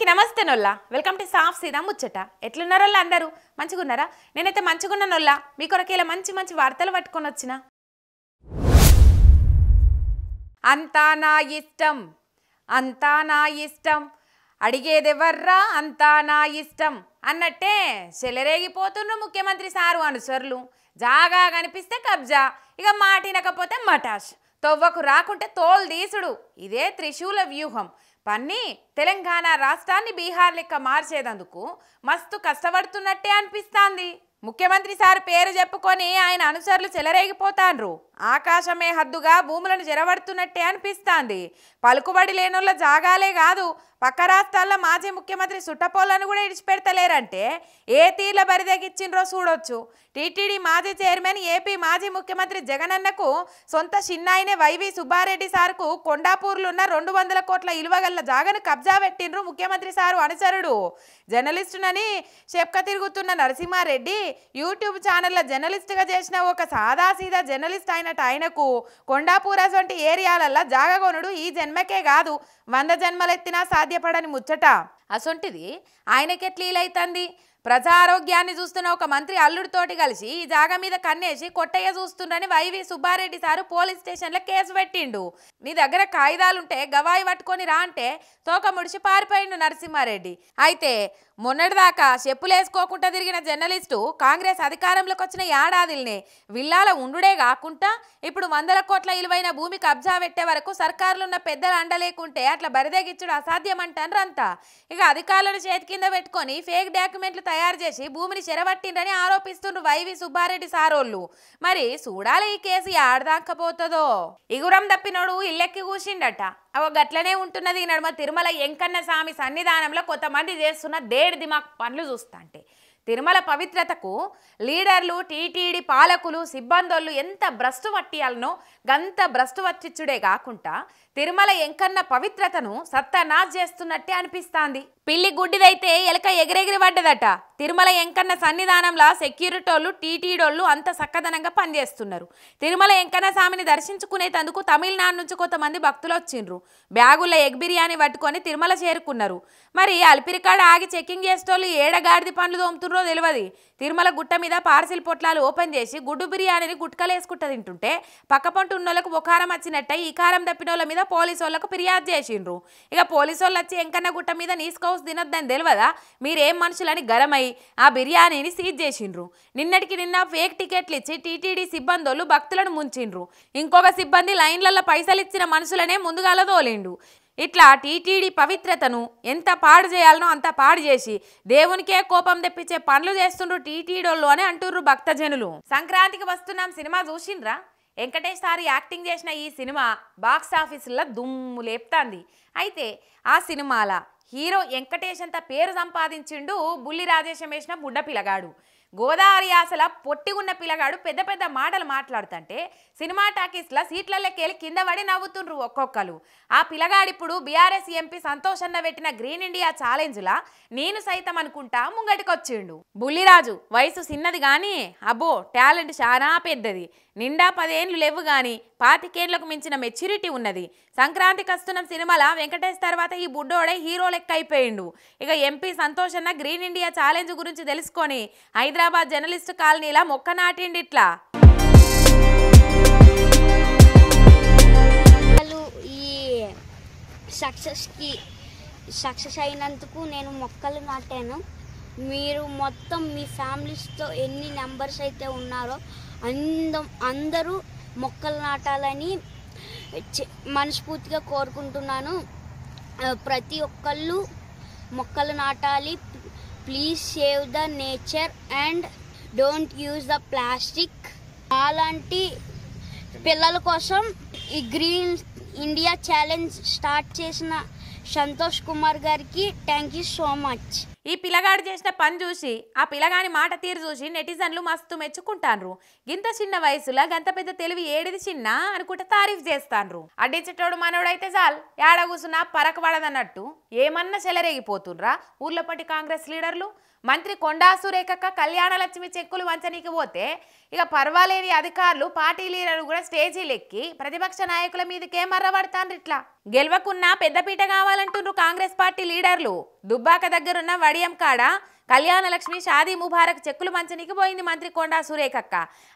అందరికీ నమస్తే నొల్లా welcome to సాఫ్ సీదా ముచ్చట ఎట్లున్నారోల్లా అందరూ మంచిగున్నారా నేనైతే మంచిగున్నా నొల్లా మీ కొరకేలా మంచి మంచి వార్తలు పట్టుకొని వచ్చిన అంతా నా ఇష్టం అడిగేదెవర్రా అంతా నా ఇష్టం అన్నట్టే చెలరేగిపోతున్నారు ముఖ్యమంత్రి సారు అనుసరులు జాగా కనిపిస్తే కబ్జా ఇక మాటినకపోతే మటాష్ తొవ్వకు రాకుంటే తోలు దీసుడు ఇదే త్రిశూల వ్యూహం పన్ని తెలంగాణ రాష్ట్రాన్ని బీహార్ లెక్క మార్చేదందుకు మస్తు కష్టపడుతున్నట్టే అనిపిస్తాంది ముఖ్యమంత్రి సార్ పేరు చెప్పుకొని ఆయన అనుసరులు చెలరేగిపోతాండ్రు ఆకాశమే హద్దుగా భూములను జరబడుతున్నట్టే అనిపిస్తాంది పలుకుబడి లేనోళ్ళ జాగాలే కాదు పక్క రాష్ట్రాల్లో మాజీ ముఖ్యమంత్రి సుట్టపోలను కూడా ఇడిచిపెడతలేరంటే ఏ తీర్ల బరిదెగిచ్చిండ్రో చూడొచ్చు టీటీడీ మాజీ చైర్మన్ ఏపీ మాజీ ముఖ్యమంత్రి జగనన్నకు సొంత చిన్నాయనే వైవి సుబ్బారెడ్డి సార్కు కొండాపూర్లో ఉన్న 200 కోట్ల ఇలువగల్ల జాగను కబ్జా పెట్టిండ్రు ముఖ్యమంత్రి సారు అనుసరుడు జర్నలిస్టునని చెప్క తిరుగుతున్న నరసింహారెడ్డి యూట్యూబ్ ఛానళ్ల జర్నలిస్టుగా చేసిన ఒక సాదాసీదా జర్నలిస్ట్ అయినట్టు ఆయనకు కొండాపూర్ వంటి ఏరియాలల్లో జాగా కొనుడు ఈ జన్మకే కాదు 100 జన్మలెత్తినా సాధ్యపడని ముచ్చట అసొంటిది ఆయనకెట్లీలైతంది ప్రజా ఆరోగ్యాన్ని చూస్తున్న ఒక మంత్రి అల్లుడితోటి కలిసి ఈ జాగా మీద కన్నేసి Kottayya చూస్తుండని YV Subbareddy sir police స్టేషన్లో కేసు పెట్టిండు నీ దగ్గర కాగితాలుంటే గవాయి పట్టుకొని రా అంటే తోక ముడిచి పారిపోయిండు నరసింహారెడ్డి అయితే మొన్నటిదాకా చెప్పులేసుకోకుండా తిరిగిన జర్నలిస్టు కాంగ్రెస్ అధికారంలోకి వచ్చిన ఏడాదిల్నే విల్లాల ఉండుడే కాకుండా ఇప్పుడు 100 కోట్ల ఇలువైన భూమి కబ్జా పెట్టే వరకు సర్కారులున్న పెద్దలు అండలేకుంటే అట్లా బరిదెగిచ్చుడు అసాధ్యమంటారు అంతా ఇక అధికారులను చేతి కింద పెట్టుకొని ఫేక్ డాక్యుమెంట్లు తయారు చేసి భూమిని చెరబట్టిందని ఆరోపిస్తుండ్రు వైవి సుబ్బారెడ్డి సారోళ్ళు మరి చూడాలి ఈ కేసు ఆడదాకపోతుందో ఇగురం తప్పినోడు ఇల్లెక్కి కూసిండట అవ గట్లనే ఉంటున్నది ఈ నడుమ తిరుమల వెంకన్న స్వామి సన్నిధానంలో కొంతమంది చేస్తున్న దేడి దిమాక్ పనులు చూస్తాంటే తిరుమల పవిత్రతకు లీడర్లు టీటీడీ పాలకులు సిబ్బందోళ్ళు ఎంత భ్రష్టు పట్టియాలనో గంత భ్రష్టు పట్టించుడే కాకుండా తిరుమల వెంకన్న పవిత్రతను సత్తానాశ్ చేస్తున్నట్టే అనిపిస్తాంది పిల్లి గుడ్డిదైతే ఎలక ఎగిరెగిరి పడ్డదట తిరుమల వెంకన్న సన్నిధానంలో సెక్యూరిటోళ్ళు టీటీడోళ్ళు అంత చక్కదనంగా పనిచేస్తున్నారు తిరుమల వెంకన్న స్వామిని దర్శించుకునేందుకు తమిళనాడు నుంచి కొంతమంది భక్తులు వచ్చిండ్రు బ్యాగుల్లో ఎగ్ బిర్యానీ పట్టుకొని తిరుమల చేరుకున్నారు మరి అల్పిరికాడ ఆగి చెకింగ్ చేసేటోళ్ళు ఏడగాడిది పండ్లు తోముతుండ్రో తెలియదు తిరుమల గుట్ట మీద పార్సిల్ పొట్లాలు ఓపెన్ చేసి గుడ్డు బిర్యానీని గుట్కలేసుకుంటూ తింటుంటే పక్కపంట ఉన్నోళ్ళకు బుఖారం వచ్చినట్టే ఈ కారం తప్పినోళ్ళ మీద పోలీసు వాళ్ళకు ఫిర్యాదు చేసిండ్రు ఇక పోలీసు వాళ్ళు వచ్చి వెంకన్న గుట్ట మీద నీసుకోవస్ తినొద్దని తెలియదా మీరేం మనుషులని గరమై ఆ బిర్యానీని సీజ్ చేసిండ్రు నిన్నటికి నిన్న ఫేక్ టికెట్లు ఇచ్చి టీటీడీ సిబ్బందోళ్ళు భక్తులను ముంచిండ్రు ఇంకొక సిబ్బంది లైన్లలో పైసలు ఇచ్చిన మనుషులనే ముందుగాల తోలిండు ఇట్లా టీటీడీ పవిత్రతను ఎంత పాడు చేయాలనో అంత పాడు చేసి దేవునికే కోపం తెప్పించే పనులు చేస్తుండ్రు టీటీడోళ్ళు అని అంటుర్రు భక్తజనులు సంక్రాంతికి వస్తున్నాం సినిమా చూసిండ్రా వెంకటేష్ సార్ యాక్టింగ్ చేసిన ఈ సినిమా బాక్స్ ఆఫీసులో దుమ్ము లేపుతాంది అయితే ఆ సినిమాల హీరో వెంకటేష్ అంత పేరు సంపాదించిండు బుల్లి రాజేశం వేసిన బుడ్డ పిల్లగాడు గోదావరి ఆశల పొట్టి ఉన్న పిల్లగాడు పెద్ద పెద్ద మాటలు మాట్లాడుతుంటే సినిమా టాకీస్లో సీట్లలోకెళ్ళి కింద పడి నవ్వుతుండ్రు ఒక్కొక్కరు ఆ పిల్లగాడిప్పుడు బీఆర్ఎస్ ఎంపీ సంతోష్ అన్న పెట్టిన గ్రీన్ ఇండియా ఛాలెంజ్లా నేను సైతం అనుకుంటా ముంగటికొచ్చిండు బుల్లిరాజు వయసు చిన్నది కానీ అబ్బో టాలెంట్ చాలా పెద్దది నిండా 10 ఏళ్ళు లేవు కానీ 25 ఏళ్లకు మించిన మెచ్యూరిటీ ఉన్నది సంక్రాంతికి వస్తున్న సినిమాలో వెంకటేష్ తర్వాత ఈ బుడ్డోడే హీరో లెక్క అయిపోయిండు ఇక ఎంపీ సంతోష్ అన్న గ్రీన్ ఇండియా ఛాలెంజ్ గురించి తెలుసుకొని హైదరాబాద్ జర్నలిస్ట్ కాలనీలా మొక్క నాటిండి ఇట్లా ఈ సక్సెస్ అయినందుకు నేను మొక్కలు నాటాను మీరు మొత్తం మీ ఫ్యామిలీస్తో ఎన్ని నెంబర్స్ అయితే ఉన్నారో అందరూ మొక్కలు నాటాలని మనస్ఫూర్తిగా కోరుకుంటున్నాను ప్రతి ఒక్కళ్ళు మొక్కలు నాటాలి please save the nature and don't use the plastic అలాంటి పిల్లల కోసం ఈ గ్రీన్ ఇండియా ఛాలెంజ్ స్టార్ట్ చేసిన సంతోష్ కుమార్ గారికి థ్యాంక్ యూ సో మచ్ ఈ పిల్లగాడు చేసిన పని చూసి ఆ పిల్లగాని మాట తీరు చూసి నెటిజన్లు మస్తు మెచ్చుకుంటాన్రు. గింత చిన్న వయసులో గంత పెద్ద తెలివి ఏడిది చిన్న అనుకుంటే తారీఫ్ చేస్తాన్రు. అడ్డించేటోడు మనోడైతే చాలు ఏడ కూసున్నా పరకు పడదన్నట్టు ఏమన్నా చెలరేగిపోతుండ్రా ఊర్లోపటి కాంగ్రెస్ లీడర్లు. మంత్రి కొండా సురేఖక్క కళ్యాణలక్ష్మి చెక్కులు వంచనీకి పోతే ఇక పర్వాలేని అధికారులు పార్టీ లీడర్లు కూడా స్టేజీలు ఎక్కి ప్రతిపక్ష నాయకుల మీదకే మర్రబడతాండ్రు. ఇట్లా గెలవకున్నా పెద్దపీట కావాలంటుండ్రు కాంగ్రెస్ పార్టీ లీడర్లు. దుబ్బాక దగ్గరున్న వడియం కాడ కళ్యాణలక్ష్మి షాదీ ముబారక్ చెక్కులు మంచనికి పోయింది మంత్రి కొండా సురేఖక్క.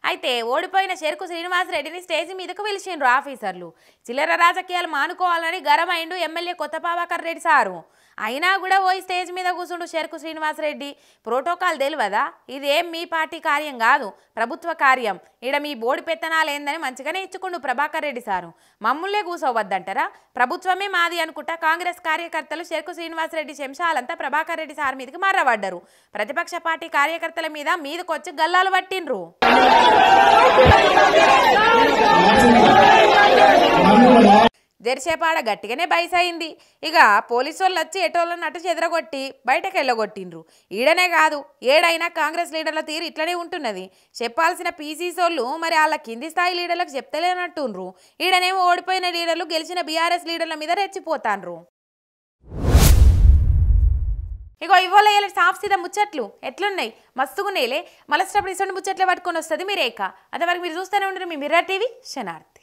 అయితే ఓడిపోయిన చెరుకు శ్రీనివాసరెడ్డిని స్టేజి మీదకు పిలిచిండ్రు ఆఫీసర్లు. చిల్లర రాజకీయాలు మానుకోవాలని గరమైండు ఎమ్మెల్యే కొత్త ప్రభాకర్ రెడ్డి సారు. అయినా కూడా పోయి స్టేజ్ మీద కూర్చుండు చెరుకు శ్రీనివాసరెడ్డి. ప్రోటోకాల్ తెలియదా? ఇదేం మీ పార్టీ కార్యం కాదు, ప్రభుత్వ కార్యం. ఈడ మీ బోడి పెత్తనాలు ఏందని మంచిగానే ఇచ్చుకుండు ప్రభాకర్ రెడ్డి సారు. మమ్ముల్లే కూసోవద్దంటారా? ప్రభుత్వమే మాది అనుకుంటా కాంగ్రెస్ కార్యకర్తలు చెరుకు శ్రీనివాసరెడ్డి శంషాలంతా ప్రభాకర్ రెడ్డి సార్ మీదకి మర్రబడ్డారు. ప్రతిపక్ష పార్టీ కార్యకర్తల మీదకొచ్చి గల్లాలు పట్టిండ్రు. జెర్సేపాడ గట్టిగానే బైసైంది. ఇక పోలీసు వాళ్ళు వచ్చి ఎటోళ్ళని అటు చెదరగొట్టి బయటకు వెళ్ళగొట్టిండ్రు. ఈడనే కాదు ఏడైనా కాంగ్రెస్ లీడర్ల తీరు ఇట్లనే ఉంటున్నది. చెప్పాల్సిన పీసీసోళ్ళు మరి వాళ్ళ కింది స్థాయి లీడర్లకు చెప్తలేనట్టుండ్రు. ఈడనేమో ఓడిపోయిన లీడర్లు గెలిచిన బీఆర్ఎస్ లీడర్ల మీద రెచ్చిపోతాండ్రు. ఇగో ఇవ్వలే సాఫ్ సీదా ముచ్చట్లు ఎట్లున్నాయి? మస్తుగున్నాయిలే. మలస్టప్పుడు ఇసొంటి ముచ్చట్లే పట్టుకొని వస్తుంది మీ రేఖ. అంతవరకు మీరు చూస్తూనే ఉండరు మీ మిర్రర్ టీవీ శనార్థి.